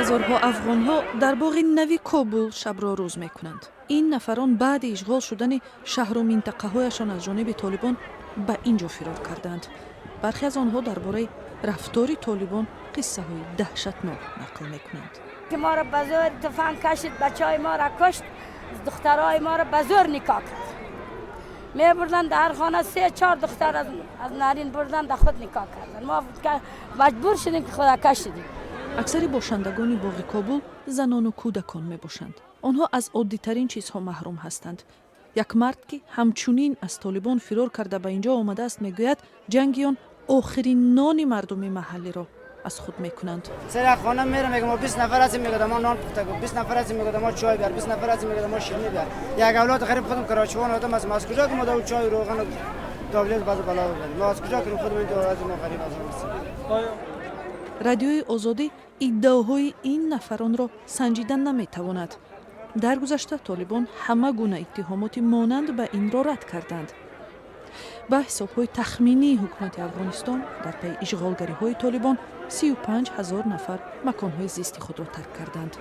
ҳазорҳо афғонҳо дар боғи нави Кобул шабро рӯз мекунанд. ин нафарон баъди ишғол шудани шаҳру минтақаҳояшон аз ҷониби толибон ба ин ҷо фирор карданд. бархе аз онҳо дар бораи рафтори толибон қиссаҳои даҳшатнок нақл мекунанд. ما را به زور تفنگ کشید، بچهای ما را کشت، دخترهای ما را به زور نکاح کرد. می بردن در خانه 3-4 دختر از نارین بردن در خود نکاح کردن. ما مجبور شدیم که خدا کشیدیم. аксари бошандагони боғи Кобул занону кӯдакон мебошанд. онҳо аз оддитарин чизҳо маҳрум ҳастанд. як мард ки ҳамчунин аз толибон фирор карда ба ин ҷо омадааст мегӯяд ҷанги он охирин нони мардуми маҳаллиро از خود میکنند. سر خانه میرم میگم 20 نفر هستیم میگم ما نان پخته کن، 20 نفر هستیم میگم ما چای بیار، 20 نفر هستیم میگم ما شیرینی بیار. یک اولاد غریب خودم کراچوان آدم از کجا که ما دو چای روغن و داولیت باز بالا ببریم. ما از کجا که خودم این دولت ما غریب هستیم. رادیوی آزادی ادعاهای این نفران را سنجیدن نمیتواند. در گذشته طالبان همه گونه اتهامات مانند به این را رد کردند. با حساب‌های تخمینی حکومت افغانستان در پی اشغالگری‌های طالبان 35,000 نفر مکان‌های زیستی خود را ترک کردند.